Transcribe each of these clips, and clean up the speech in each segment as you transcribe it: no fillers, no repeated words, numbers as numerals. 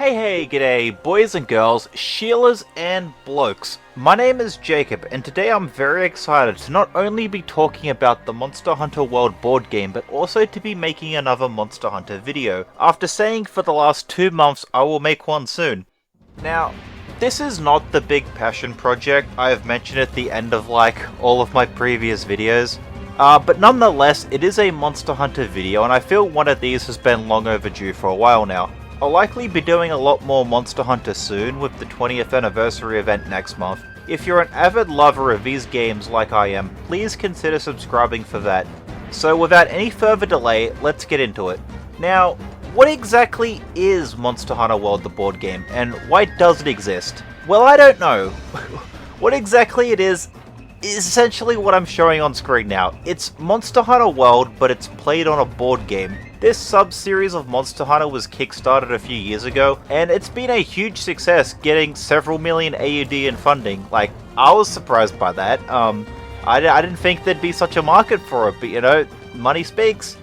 Hey, g'day, boys and girls, Sheilas and blokes. My name is Jacob, and today I'm very excited to not only be talking about the Monster Hunter World board game, but also to be making another Monster Hunter video, after saying for the last 2 months I will make one soon. Now, this is not the big passion project I have mentioned at the end of all of my previous videos. But nonetheless, it is a Monster Hunter video, and I feel one of these has been long overdue for a while now. I'll likely be doing a lot more Monster Hunter soon with the 20th anniversary event next month. If you're an avid lover of these games like I am, please consider subscribing for that. So without any further delay, let's get into it. Now, what exactly is Monster Hunter World the board game, and why does it exist? Well, I don't know. What exactly it is essentially what I'm showing on screen now. It's Monster Hunter World, but it's played on a board game. This sub-series of Monster Hunter was kickstarted a few years ago, and it's been a huge success, getting several million AUD in funding. I was surprised by that. I didn't think there'd be such a market for it, but you know, money speaks.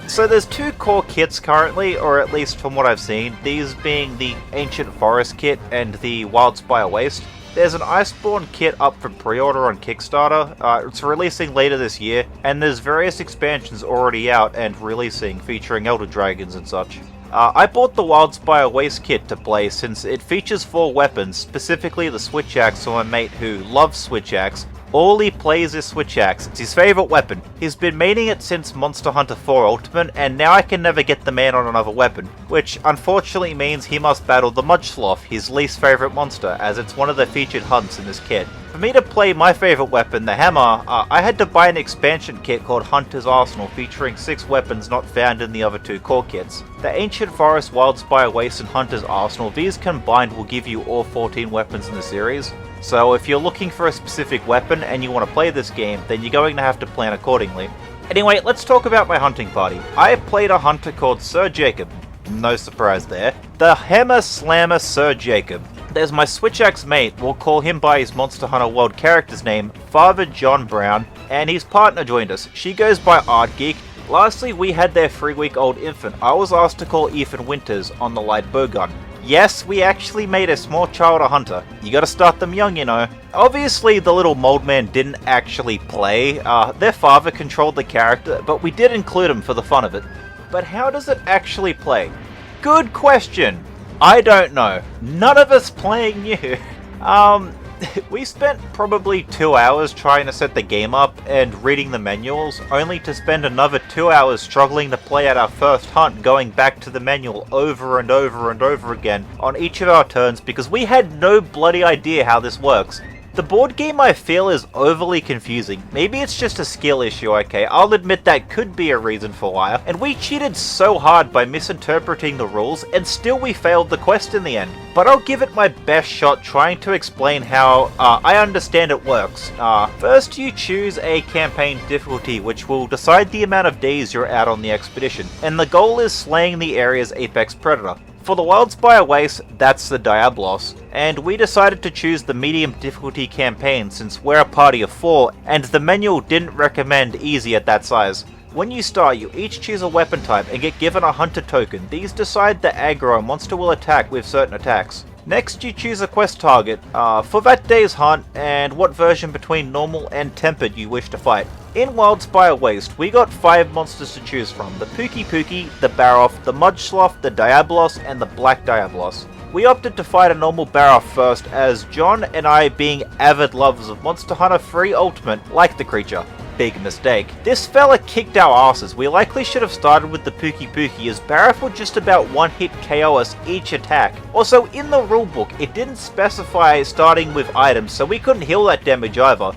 So there's 2 core kits currently, or at least from what I've seen, these being the Ancient Forest kit and the Wildspire Waste. There's an Iceborne kit up for pre-order on Kickstarter. It's releasing later this year, and there's various expansions already out and releasing featuring Elder Dragons and such. I bought the Wildspire Waste kit to play since it features 4 weapons, specifically the Switch Axe from a mate who loves Switch Axe. All he plays is Switch Axe, it's his favourite weapon. He's been maining it since Monster Hunter 4 Ultimate, and now I can never get the man on another weapon, which unfortunately means he must battle the Mudge-Sloth, his least favourite monster, as it's one of the featured hunts in this kit. For me to play my favourite weapon, the hammer, I had to buy an expansion kit called Hunter's Arsenal featuring 6 weapons not found in the other 2 core kits. The Ancient Forest, Wildspire Waste and Hunter's Arsenal, these combined will give you all 14 weapons in the series. So if you're looking for a specific weapon and you want to play this game, then you're going to have to plan accordingly. Anyway, let's talk about my hunting party. I played a hunter called Sir Jacob. No surprise there. The Hammer Slammer Sir Jacob. There's my Switch Axe mate, we'll call him by his Monster Hunter World character's name, Father John Brown, and his partner joined us. She goes by Art Geek. Lastly, we had their 3-week-old infant. I was asked to call Ethan Winters on the light bowgun. Yes, we actually made a small child a hunter. You gotta start them young, you know. Obviously, the little mold man didn't actually play. Their father controlled the character, but we did include him for the fun of it. But how does it actually play? Good question. I don't know. None of us playing knew. We spent probably 2 hours trying to set the game up and reading the manuals, only to spend another 2 hours struggling to play out our first hunt, going back to the manual over and over and over again on each of our turns because we had no bloody idea how this works. The board game, I feel, is overly confusing. Maybe it's just a skill issue, okay, I'll admit that could be a reason for why. And we cheated so hard by misinterpreting the rules, and still we failed the quest in the end. But I'll give it my best shot trying to explain how I understand it works. First you choose a campaign difficulty, which will decide the amount of days you're out on the expedition, and the goal is slaying the area's apex predator. For the Wildspire Waste, that's the Diablos, and we decided to choose the medium difficulty campaign since we're a party of 4, and the manual didn't recommend easy at that size. When you start, you each choose a weapon type and get given a hunter token. These decide the aggro a monster will attack with certain attacks. Next, you choose a quest target for that day's hunt and what version between normal and tempered you wish to fight. In Wildspire Waste, we got 5 monsters to choose from: the Pookie, the Baroth, the Mudge-Sloth, the Diablos, and the Black Diablos. We opted to fight a normal Baroth first, as John and I, being avid lovers of Monster Hunter 3 Ultimate, like the creature. Big mistake. This fella kicked our asses. We likely should have started with the Pookie, as Baroth would just about one-hit KO us each attack. Also, in the rulebook, it didn't specify starting with items, so we couldn't heal that damage either.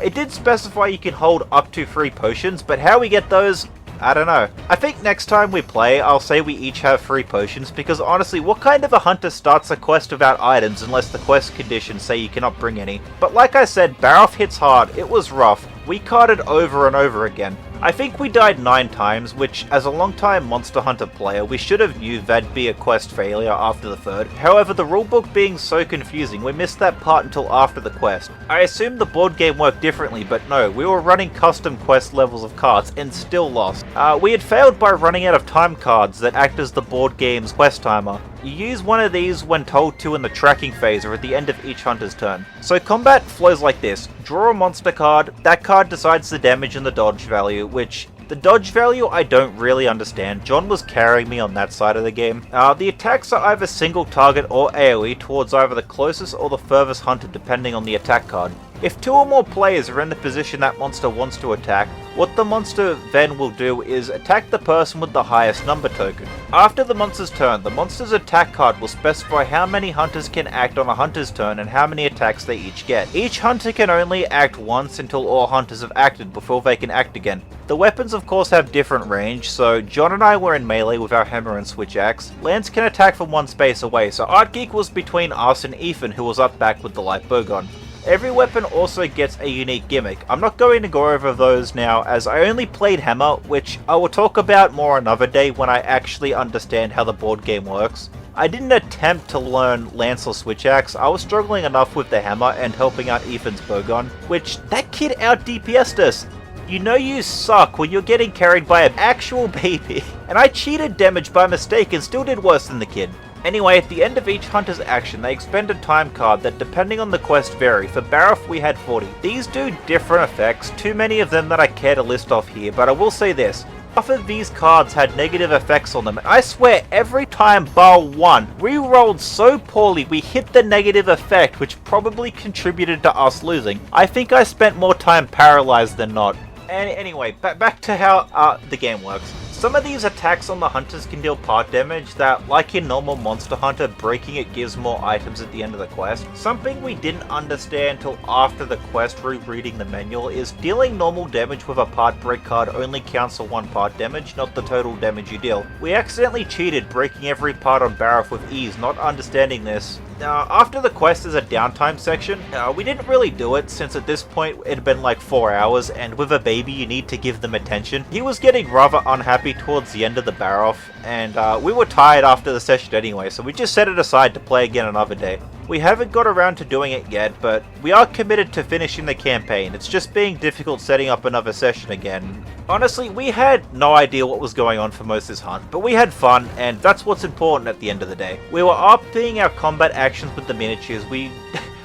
It did specify you can hold up to 3 potions, but how we get those, I don't know. I think next time we play, I'll say we each have 3 potions, because honestly, what kind of a hunter starts a quest without items unless the quest conditions say you cannot bring any? But like I said, Baroth hits hard, it was rough. We carded over and over again. I think we died 9 times, which, as a long-time Monster Hunter player, we should have knew that'd be a quest failure after the 3rd. However, the rulebook being so confusing, we missed that part until after the quest. I assumed the board game worked differently, but no, we were running custom quest levels of cards and still lost. We had failed by running out of time cards that act as the board game's quest timer. You use one of these when told to in the tracking phase or at the end of each hunter's turn. So combat flows like this. Draw a monster card, that card decides the damage and the dodge value, which the dodge value I don't really understand. John was carrying me on that side of the game. The attacks are either single target or AoE towards either the closest or the furthest hunter depending on the attack card. If 2 or more players are in the position that monster wants to attack, what the monster then will do is attack the person with the highest number token. After the monster's turn, the monster's attack card will specify how many hunters can act on a hunter's turn and how many attacks they each get. Each hunter can only act once until all hunters have acted before they can act again. The weapons of course have different range, so John and I were in melee with our hammer and switch axe. Lance can attack from one space away, so Artgeek was between us and Ethan, who was up back with the light bowgun. Every weapon also gets a unique gimmick. I'm not going to go over those now as I only played hammer, which I will talk about more another day when I actually understand how the board game works. I didn't attempt to learn lance or switch axe. I was struggling enough with the hammer and helping out Ethan's bowgun, which that kid out DPS'd us. You know you suck when you're getting carried by an actual baby. And I cheated damage by mistake and still did worse than the kid. Anyway, at the end of each hunter's action, they expend a time card that, depending on the quest, vary. For Barroth, we had 40. These do different effects, too many of them that I care to list off here, but I will say this. Half of these cards had negative effects on them, and I swear every time bar one, we rolled so poorly we hit the negative effect, which probably contributed to us losing. I think I spent more time paralyzed than not. Anyway, back to how the game works. Some of these attacks on the hunters can deal part damage that, like in normal Monster Hunter, breaking it gives more items at the end of the quest. Something we didn't understand till after the quest rereading the manual is dealing normal damage with a part break card only counts for 1 part damage, not the total damage you deal. We accidentally cheated breaking every part on Barroth with ease, not understanding this. After the quest is a downtime section. We didn't really do it since at this point it had been like 4 hours, and with a baby you need to give them attention. He was getting rather unhappy towards the end of the Barroth, and we were tired after the session anyway, so we just set it aside to play again another day. We haven't got around to doing it yet, but we are committed to finishing the campaign. It's just being difficult setting up another session again. Honestly, we had no idea what was going on for most of this hunt, but we had fun, and that's what's important at the end of the day. We were upping our combat actions with the miniatures.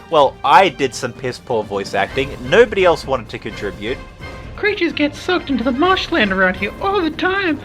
Well, I did some piss poor voice acting. Nobody else wanted to contribute. Creatures get sucked into the marshland around here all the time.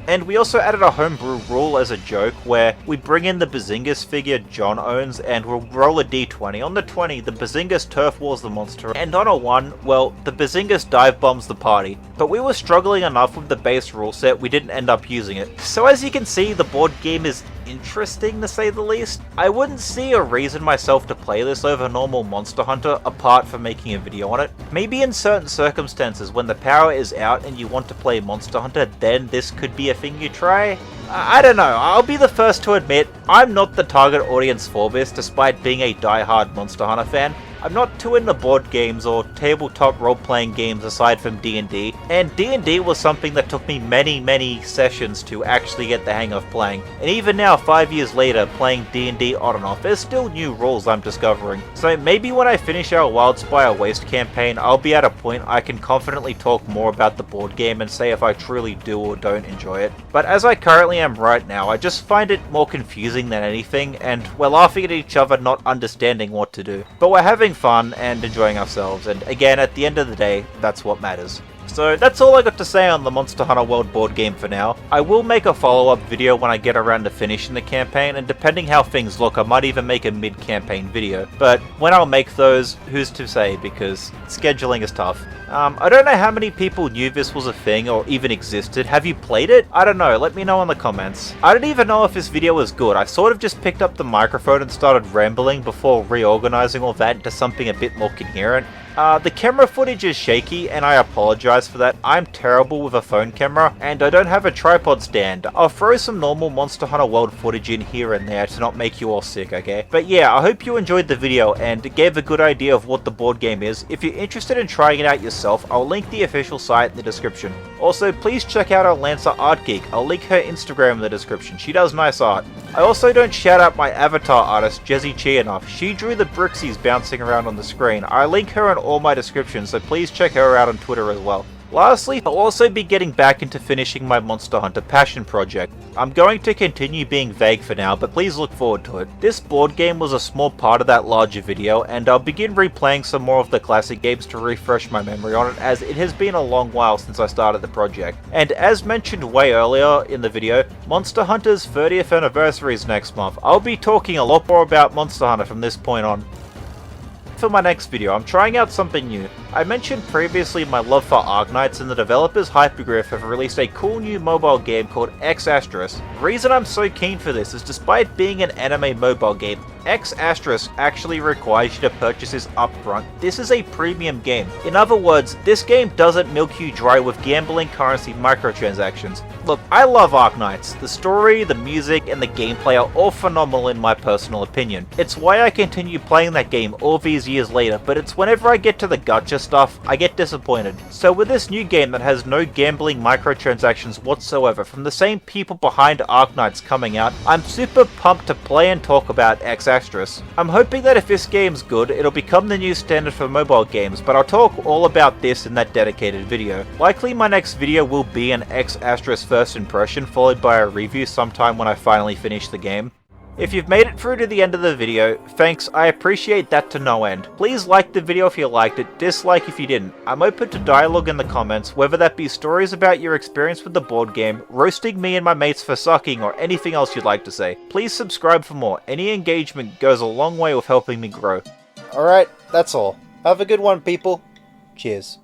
And we also added a homebrew rule as a joke where we bring in the Bazingas figure John owns and we'll roll a d20. On the 20, the Bazingas turf wars the monster, and on a 1, well, the Bazingas dive bombs the party. But we were struggling enough with the base rule set we didn't end up using it. So as you can see, the board game is interesting to say the least. I wouldn't see a reason myself to play this over normal Monster Hunter apart from making a video on it. Maybe in certain circumstances when the power is out and you want to play Monster Hunter, then this could be a thing you try. I don't know, I'll be the first to admit, I'm not the target audience for this despite being a die-hard Monster Hunter fan. I'm not too into board games or tabletop role-playing games aside from D&D, and D&D was something that took me many sessions to actually get the hang of playing. And even now, 5 years later, playing D&D on and off, there's still new rules I'm discovering. So maybe when I finish our Wildspire Waste campaign, I'll be at a point I can confidently talk more about the board game and say if I truly do or don't enjoy it. But as I currently am right now, I just find it more confusing than anything, and we're laughing at each other not understanding what to do. But we're having fun and enjoying ourselves, and again, at the end of the day, that's what matters. So that's all I got to say on the Monster Hunter World board game for now. I will make a follow-up video when I get around to finishing the campaign, and depending how things look, I might even make a mid-campaign video. But when I'll make those, who's to say, because scheduling is tough. I don't know how many people knew this was a thing or even existed. Have you played it? I don't know, let me know in the comments. I don't even know if this video was good. I sort of just picked up the microphone and started rambling before reorganizing all that into something a bit more coherent. The camera footage is shaky, and I apologize for that. I'm terrible with a phone camera, and I don't have a tripod stand. I'll throw some normal Monster Hunter World footage in here and there to not make you all sick, okay? But yeah, I hope you enjoyed the video, and it gave a good idea of what the board game is. If you're interested in trying it out yourself, I'll link the official site in the description. Also, please check out our Lancer Art Geek. I'll link her Instagram in the description. She does nice art. I also don't shout out my avatar artist, Jezzychii, enough. She drew the Brixies bouncing around on the screen. I link her in all my descriptions, so please check her out on Twitter as well. Lastly, I'll also be getting back into finishing my Monster Hunter passion project. I'm going to continue being vague for now, but please look forward to it. This board game was a small part of that larger video, and I'll begin replaying some more of the classic games to refresh my memory on it, as it has been a long while since I started the project. And as mentioned way earlier in the video, Monster Hunter's 30th anniversary is next month. I'll be talking a lot more about Monster Hunter from this point on. For my next video, I'm trying out something new. I mentioned previously my love for Arknights, and the developers Hypergriff have released a cool new mobile game called Astris. The reason I'm so keen for this is despite being an anime mobile game, Astris actually requires you to purchase this upfront. This is a premium game. In other words, this game doesn't milk you dry with gambling currency microtransactions. Look, I love Arknights. The story, the music, and the gameplay are all phenomenal in my personal opinion. It's why I continue playing that game all these years later, but it's whenever I get to the gacha stuff, I get disappointed. So with this new game that has no gambling microtransactions whatsoever from the same people behind Arknights coming out, I'm super pumped to play and talk about Astris. I'm hoping that if this game's good, it'll become the new standard for mobile games, but I'll talk all about this in that dedicated video. Likely my next video will be an Astris first impression, followed by a review sometime when I finally finish the game. If you've made it through to the end of the video, thanks, I appreciate that to no end. Please like the video if you liked it, dislike if you didn't. I'm open to dialogue in the comments, whether that be stories about your experience with the board game, roasting me and my mates for sucking, or anything else you'd like to say. Please subscribe for more. Any engagement goes a long way with helping me grow. Alright, that's all. Have a good one, people. Cheers.